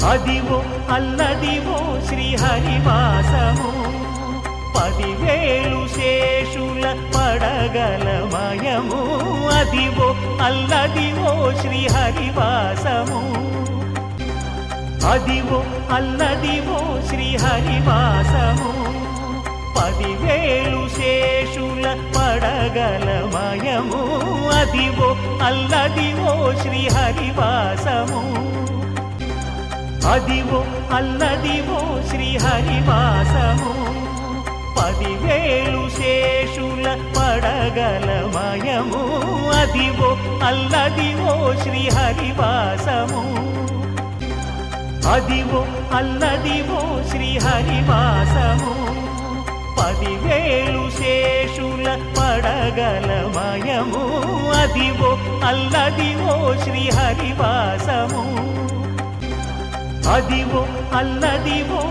Adivo Alladivo శ్రీహరివాసము 10,000 శేషుల పడగలమయము Adivo Alladivo శ్రీహరివాసము Adivo Alladivo శ్రీహరివాసము 10,000 శేషుల పడగలమయము Adivo Alladivo శ్రీహరివాసము Adivo Alladivo శ్రీహరివాసము 10,000 శేషుల పడగలమయము Adivo Alladivo శ్రీహరివాసము Adivo Alladivo శ్రీహరివాసము 10,000 శేషుల పడగలమయము Adivo Alladivo శ్రీహరివాసము Adivo Alladivo